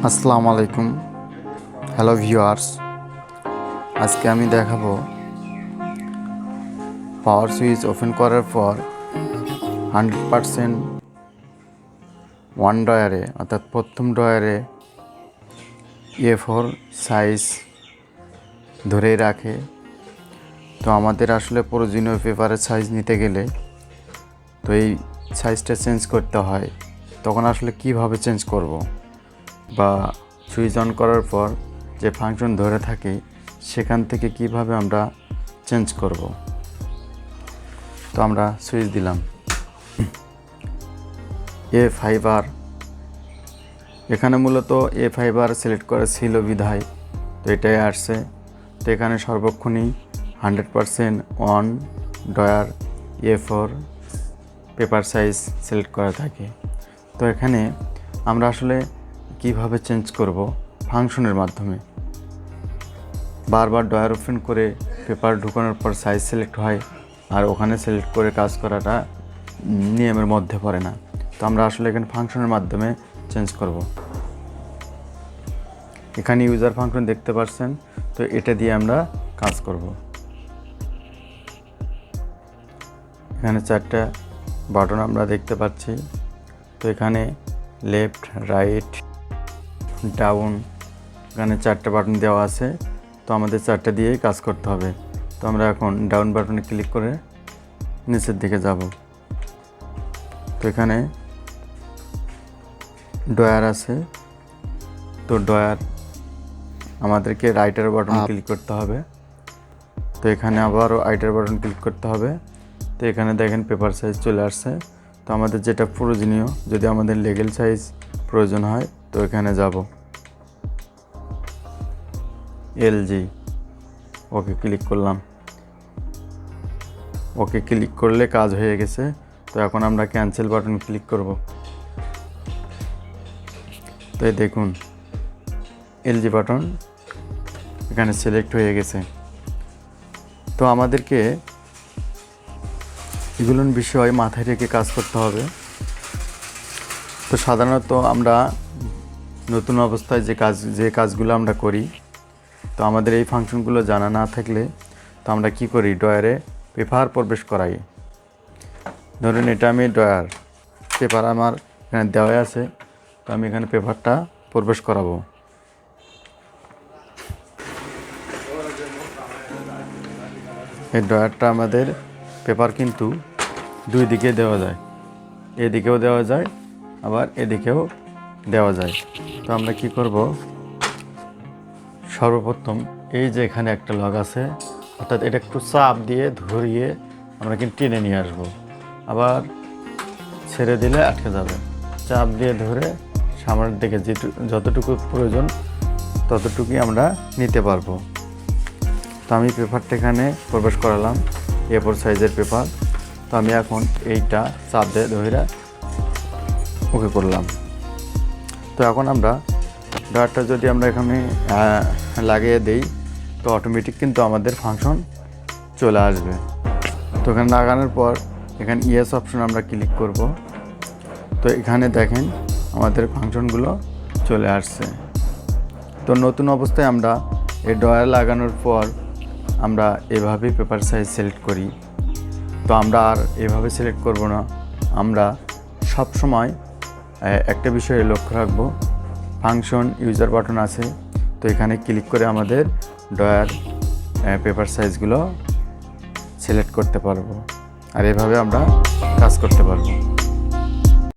আসসালামু আলাইকুম। Hello viewers, আজকে আমি দেখাবো পাওয়ার সুইচ ওপেন করার পর 100% ওয়ান ড্রয়ারে অর্থাৎ প্রথম ড্রয়ারে A4 সাইজ ধরেই রাখে। তো আমাদের আসলে প্রয়োজনীয় পেপারের সাইজ নিতে গেলে তো এই সাইজটা চেঞ্জ করতে হয়। তখন আসলে কিভাবে চেঞ্জ করব, বা সুইচ অন করার পর যে ফাংশন ধরে থাকে সেখান থেকে কিভাবে আমরা চেঞ্জ করব। তো আমরা সুইচ দিলাম, A5R, এখানে মূলত A5R সিলেক্ট করা ছিল বিধায় তো এটাই আসছে। তো এখানে সর্বক্ষণই 100% on drawer A4 paper size select করা থাকে। তো এখানে আমরা আসলে কিভাবে চেঞ্জ করব, ফাংশনের মাধ্যমে বারবার ড্রয়ার ওপেন করে পেপার ঢুকানোর পর সাইজ সিলেক্ট হয়, আর ওখানে সিলেক্ট করে কাজ করাটা নিয়মের মধ্যে পড়ে না। তো আমরা আসলে এখানে ফাংশনের মাধ্যমে চেঞ্জ করব। এখানে ইউজার ফাংশন দেখতে পাচ্ছেন, তো এটা দিয়ে আমরা কাজ করব। এখানে 4টা বাটন আমরা দেখতে পাচ্ছি। তো এখানে লেফট, রাইট, ডাউন, এখানে 4টা বাটন দেওয়া আছে। তো আমাদের 4টা দিয়েই কাজ করতে হবে। তো আমরা এখন ডাউন বাটনে ক্লিক করে নিচের দিকে যাব। তো এখানে ড্রয়ার আছে, তো ড্রয়ার আমাদেরকে রাইটার বাটন ক্লিক করতে হবে। তো এখানে আবারও রাইটার বাটন ক্লিক করতে হবে। তো এখানে দেখেন পেপার সাইজ চলে আসছে। তো আমাদের যেটা প্রয়োজনীয়, যদি আমাদের লেগেল সাইজ প্রয়োজন হয় তো এখানে যাব, LG, ওকে ক্লিক করলাম। ওকে ক্লিক করলে কাজ হয়ে গেছে। তো এখন আমরা ক্যান্সেল বাটন ক্লিক করব। তো এই দেখুন LG বাটন এখানে সিলেক্ট হয়ে গেছে। তো আমাদেরকে এগুলোর বিষয়ে মাথায় রেখে কাজ করতে হবে। তো সাধারণত আমরা নতুন অবস্থায় যে কাজগুলো আমরা করি, তো আমাদের এই ফাংশনগুলো জানা না থাকলে তো আমরা কি করি, ড্রয়ারে পেপার প্রবেশ করাই। ধরুন এটা আমি ড্রয়ার, পেপার আমার এখানে দেওয়া আছে, তো আমি এখানে পেপারটা প্রবেশ করাবো। এই ড্রয়ারটা আমাদের পেপার কিন্তু দুই দিকে দেওয়া যায়, এদিকেও দেওয়া যায় আবার এদিকেও দেওয়া যায়। তো আমরা কি করব, সর্বপ্রথম এই যে এখানে একটা লক আছে, অর্থাৎ এটা একটু চাপ দিয়ে ধরিয়ে আমরা কিন্তু টেনে নিয়ে আসব। আবার ছেড়ে দিলে আটকে যাবে। চাপ দিয়ে ধরে সামনের দিকে যতটুকু প্রয়োজন ততটুকুই আমরা নিতে পারবো। তো আমি পেপারটা এখানে প্রবেশ করালাম, A4 সাইজের পেপার। তো আমি এখন এইটা চাপ দিয়ে ধরে ওকে করলাম। তো এখন আমরা ড্রয়ারটা যদি আমরা এখানে লাগিয়ে দেই তো অটোমেটিক কিন্তু আমাদের ফাংশন চলে আসবে। তো এখানে লাগানোর পর এখানে ইয়েস অপশন আমরা ক্লিক করব। তো এখানে দেখেন আমাদের ফাংশনগুলো চলে আসছে। তো নতুন অবস্থায় আমরা এই ড্রয়ার লাগানোর পর আমরা এভাবেই পেপার সাইজ সিলেক্ট করি। তো আমরা আর এভাবে সিলেক্ট করব না, আমরা সব সময় একটা বিষয়ে লক্ষ্য রাখব, ফাংশন ইউজার বাটন আছে, তো এখানে ক্লিক করে আমাদের ড্রয়ার পেপার সাইজগুলো সিলেক্ট করতে পারবো, আর এভাবে আমরা কাজ করতে পারবো।